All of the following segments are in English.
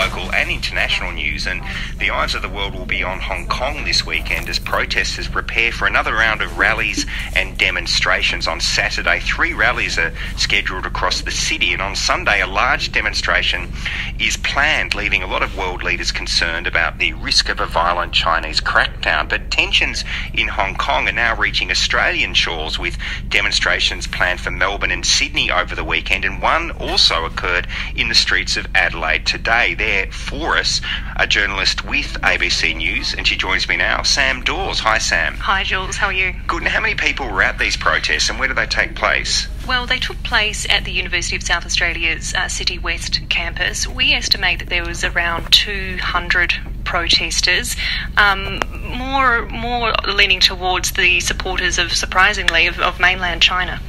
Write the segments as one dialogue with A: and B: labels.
A: local and international news, and the eyes of the world will be on Hong Kong this weekend as protesters prepare for another round of rallies and demonstrations. On Saturday, 3 rallies are scheduled across the city, and on Sunday a large demonstration is planned, leaving a lot of world leaders concerned about the risk of a violent Chinese crackdown. But tensions in Hong Kong are now reaching Australian shores, with demonstrations planned for Melbourne and Sydney over the weekend, and one also occurred in the streets of Adelaide today. There for us, a journalist with ABC News, and she joins me now, Sam Dawes. Hi, Sam.
B: Hi, Jules. How are you?
A: Good. And how many people were at these protests, and where did they take place?
B: Well, they took place at the University of South Australia's City West campus. We estimate that there was around 200 protesters, more leaning towards the supporters of, surprisingly, of mainland China.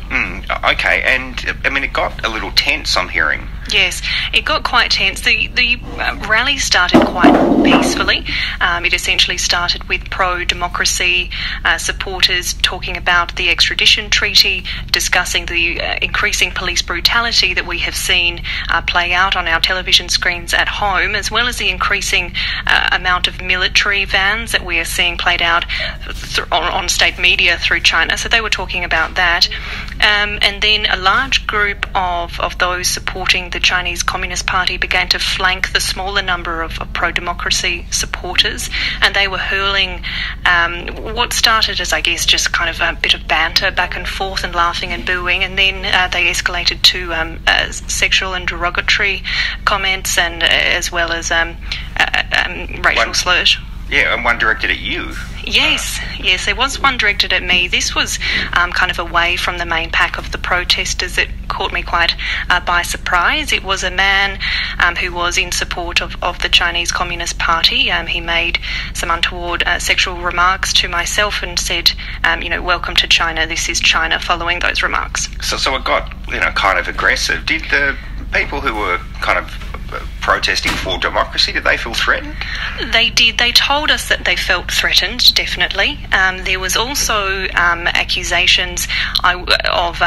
A: Okay, and I mean, it got a little tense, I'm hearing.
B: Yes, it got quite tense. The rally started quite peacefully. It essentially started with pro-democracy supporters talking about the extradition treaty, discussing the increasing police brutality that we have seen play out on our television screens at home, as well as the increasing amount of military vans that we are seeing played out on state media through China. So they were talking about that. And then a large group of those supporting the Chinese Communist Party began to flank the smaller number of pro-democracy supporters, and they were hurling what started as, I guess, just kind of a bit of banter back and forth and laughing and booing, and then they escalated to sexual and derogatory comments, and as well as racial slurs.
A: Yeah, and one directed at you.
B: Yes, there was one directed at me. This was kind of away from the main pack of the protesters. It caught me quite by surprise. It was a man who was in support of the Chinese Communist Party. He made some untoward sexual remarks to myself and said, welcome to China, this is China, following those remarks.
A: So it got, kind of aggressive. Did the people who were kind of protesting for democracy, did they feel threatened?
B: They did. They told us that they felt threatened, definitely. There was also accusations of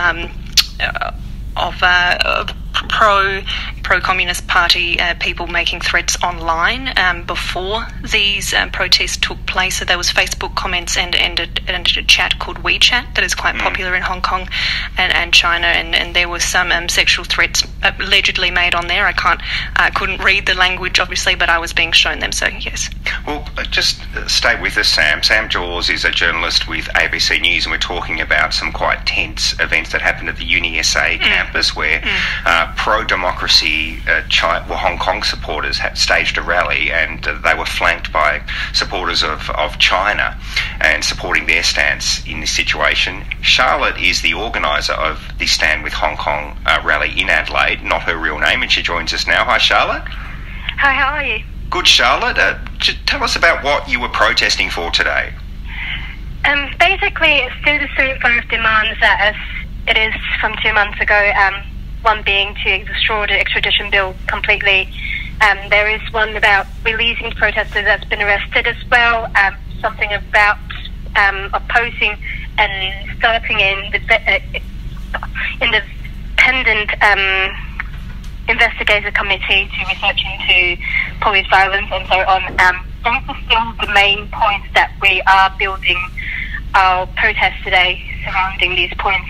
B: pro-Communist Party people making threats online before these protests took place. So there was Facebook comments and a chat called WeChat that is quite popular in Hong Kong and China, and there was some sexual threats allegedly made on there. I couldn't read the language, obviously, but I was being shown them, so yes.
A: Well, just stay with us, Sam. Sam Dawes is a journalist with ABC News, and we're talking about some quite tense events that happened at the UniSA campus, where pro-democracy Hong Kong supporters had staged a rally, and they were flanked by supporters of China and supporting their stance in this situation. Charlotte is the organiser of the Stand with Hong Kong rally in Adelaide, not her real name, and she joins us now. Hi, Charlotte.
C: Hi, how are you?
A: Good, Charlotte. Tell us about what you were protesting for today.
C: Basically, it's still the same 5 demands as it is from 2 months ago. One being to destroy the extradition bill completely. There is one about releasing protesters that's been arrested as well. Something about opposing and starting in the independent investigative committee to research into police violence and so on. Those are still the main points that we are building our protest today surrounding these points.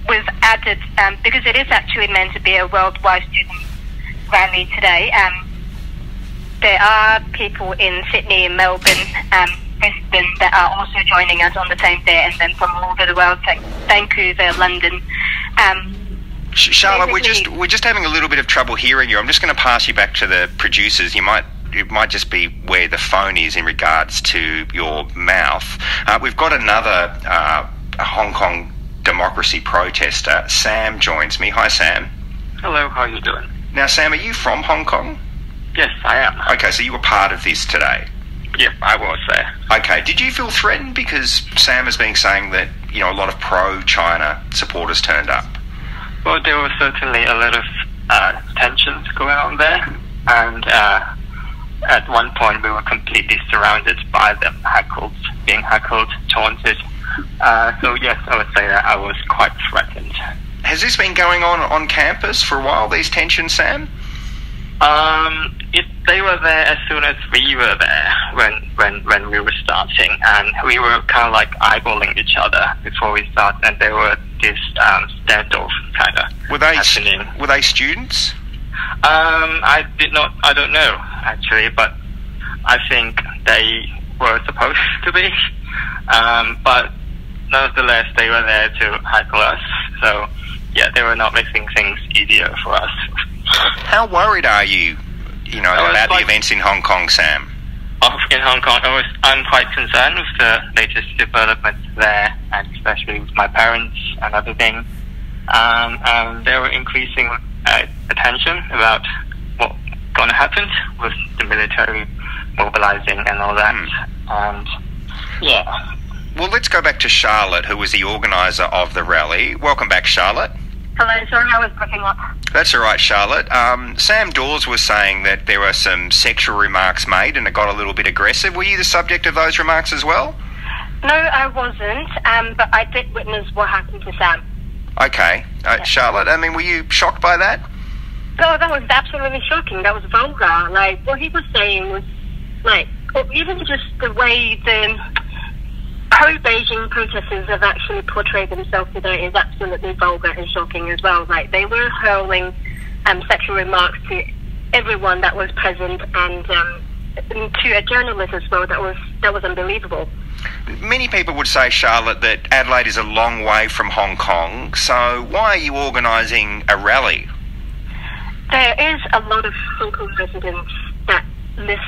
C: We've added, because it is actually meant to be a worldwide student rally today, there are people in Sydney, Melbourne, Brisbane that are also joining us on the same day, and then from all over the world, like Vancouver, London.
A: Charlotte, we're just having a little bit of trouble hearing you. I'm just going to pass you back to the producers. It might just be where the phone is in regards to your mouth. We've got another Hong Kong democracy protester. Sam joins me. Hi, Sam.
D: Hello, how are you doing?
A: Now, Sam, are you from Hong Kong?
D: Yes, I am.
A: Okay, so you were part of this today?
D: Yep, I was there.
A: Okay, did you feel threatened because Sam has been saying that, a lot of pro-China supporters turned up?
D: Well, there was certainly a lot of tensions going on there, and at one point we were completely surrounded by them, being heckled, taunted. So yes, I would say that I was quite threatened.
A: Has this been going on campus for a while, these tensions, Sam?
D: They were there as soon as we were there when we were starting, and we were kind of like eyeballing each other before we started, and there were this standoff kind of happening.
A: Were they students?
D: I don't know actually, but I think they were supposed to be. But nonetheless, they were there to heckle us. So yeah, they were not making things easier for us.
A: How worried are you? About the events in Hong Kong, Sam?
D: In Hong Kong, I'm quite concerned with the latest developments there, and especially with my parents and everything. There were increasing attention about what's going to happen with the military mobilizing and all that. And yeah.
A: Well, let's go back to Charlotte, who was the organiser of the rally. Welcome back, Charlotte.
C: Hello, sorry, I was breaking up.
A: That's all right, Charlotte. Sam Dawes was saying that there were some sexual remarks made and it got a little bit aggressive. Were you the subject of those remarks as well?
C: No, I wasn't, but I did witness what happened to Sam.
A: Okay. Charlotte, were you shocked by that?
C: No, that was absolutely shocking. That was vulgar. Like, what he was saying was, like, even just the way the pro-Beijing protesters have actually portrayed themselves today is absolutely vulgar and shocking as well. Like, they were hurling sexual remarks to everyone that was present, and to a journalist as well. That was unbelievable.
A: Many people would say, Charlotte, that Adelaide is a long way from Hong Kong, so why are you organising a rally?
C: There is a lot of Hong Kong residents that live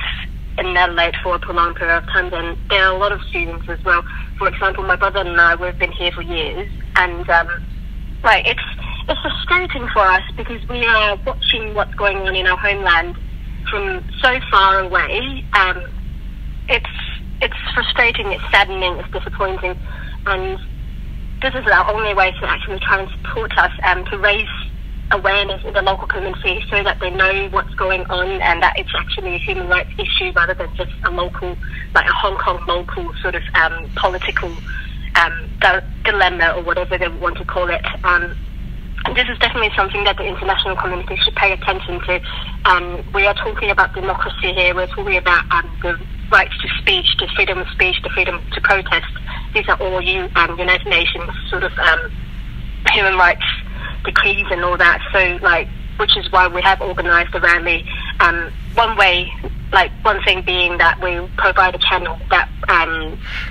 C: in Adelaide for a prolonged period of time, and there are a lot of students as well. For example, my brother and I, we've been here for years, and it's frustrating for us because we are watching what's going on in our homeland from so far away. It's frustrating, it's saddening, it's disappointing, and this is our only way to actually try and support us and to raise awareness in the local community so that they know what's going on and that it's actually a human rights issue rather than just a local, like a Hong Kong local sort of political dilemma or whatever they want to call it. And this is definitely something that the international community should pay attention to. We are talking about democracy here. We're talking about the rights to speech, the freedom of speech, the freedom to protest. These are all United Nations sort of human rights decrees and all that. So, which is why we have organised the rally. One thing being that we provide a channel that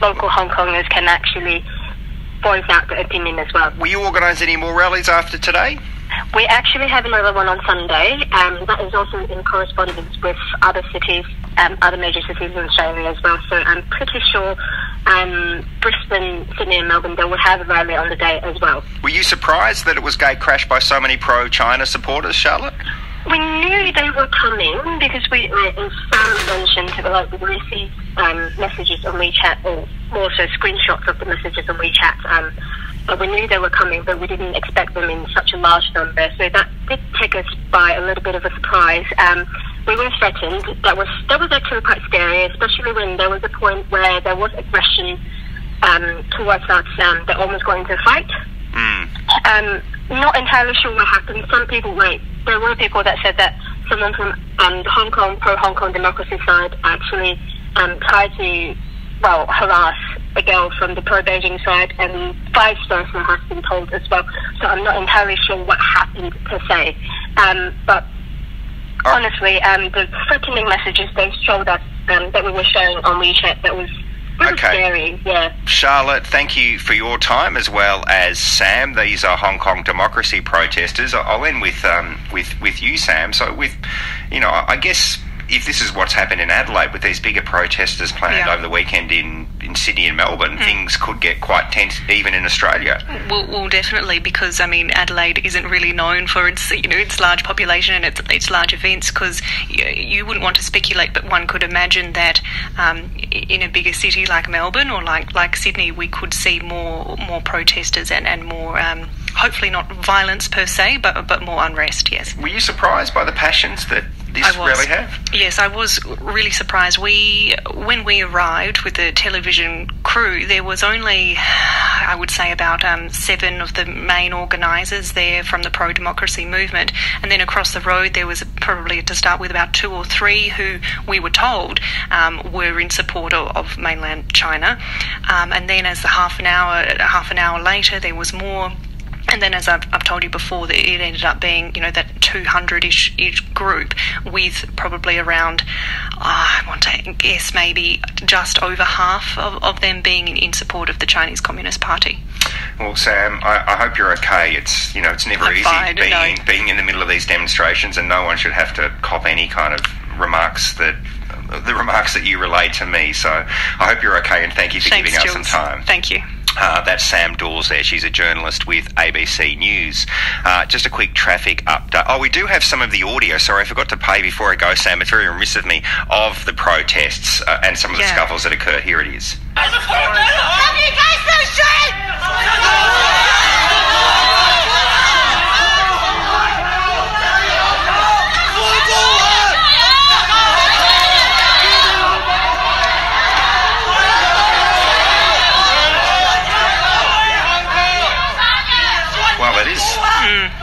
C: local Hong Kongers can actually voice out their opinion as well.
A: Will you organise any more rallies after today?
C: We actually have another one on Sunday. That is also in correspondence with other cities, other major cities in Australia as well. So I'm pretty sure Brisbane, Sydney and Melbourne, they will have a rally on the day as well. Were you surprised that it was gatecrashed by so many pro-China supporters, Charlotte? We knew they were coming because as Sam mentioned, we received messages on WeChat, or more so screenshots of the messages on WeChat. But we knew they were coming, but we didn't expect them in such a large number. So that did take us by a little bit of a surprise. We were threatened. That was actually quite scary, especially when there was a point where there was aggression towards us. They almost got into a fight. Not entirely sure what happened. There were people that said that someone from the Hong Kong, pro-Hong Kong democracy side actually tried to, harass a girl from the pro-Beijing side, and vice versa has been told as well. So I'm not entirely sure what happened per se. But honestly, the threatening messages they showed us that we were sharing on WeChat, that was scary, yeah. Charlotte, thank you for your time, as well as Sam. These are Hong Kong democracy protesters. I'll end with you, Sam. So I guess if this is what's happened in Adelaide with these bigger protesters planned over the weekend in Sydney and Melbourne, things could get quite tense even in Australia.
B: Well, definitely, because Adelaide isn't really known for its its large population and its large events. Because you wouldn't want to speculate, but one could imagine that in a bigger city like Melbourne or like Sydney, we could see more protesters and more. Hopefully not violence per se, but more unrest. Yes.
A: Were you surprised by the passions that this rally have?
B: Yes, I was really surprised. When we arrived with the television crew, there was only, I would say, about 7 of the main organisers there from the pro-democracy movement, and then across the road there was probably, to start with, about 2 or 3 who we were told were in support of mainland China, and then as half an hour later there was more. And then, as I've told you before, that it ended up being, that 200-ish group with probably around, I want to guess, maybe just over half of them being in support of the Chinese Communist Party.
A: Well, Sam, I hope you're okay. It's never easy being in the middle of these demonstrations, and no one should have to cop any kind of remarks that you relayed to me. So I hope you're okay, and thank you for giving us some time.
B: Thank you.
A: That's Sam Dawes there. She's a journalist with ABC News. Just a quick traffic update. Oh, we do have some of the audio. Sorry, I forgot to play before I go, Sam. It's very remiss of me, of the protests and some of the scuffles that occur. Here it is.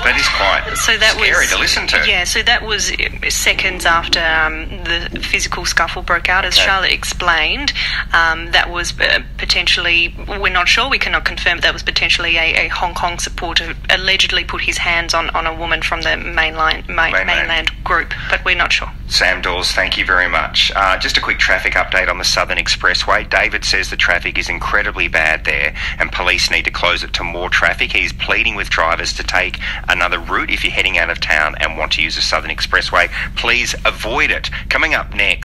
A: That is quite scary to listen to.
B: Yeah, so that was seconds after the physical scuffle broke out, as Charlotte explained. That was potentially, we're not sure, we cannot confirm, that was potentially a Hong Kong supporter allegedly put his hands on a woman from the mainland group, but we're not sure.
A: Sam Dawes, thank you very much. Just a quick traffic update on the Southern Expressway. David says the traffic is incredibly bad there and police need to close it to more traffic. He's pleading with drivers to take another route. If you're heading out of town and want to use the Southern Expressway, please avoid it. Coming up next,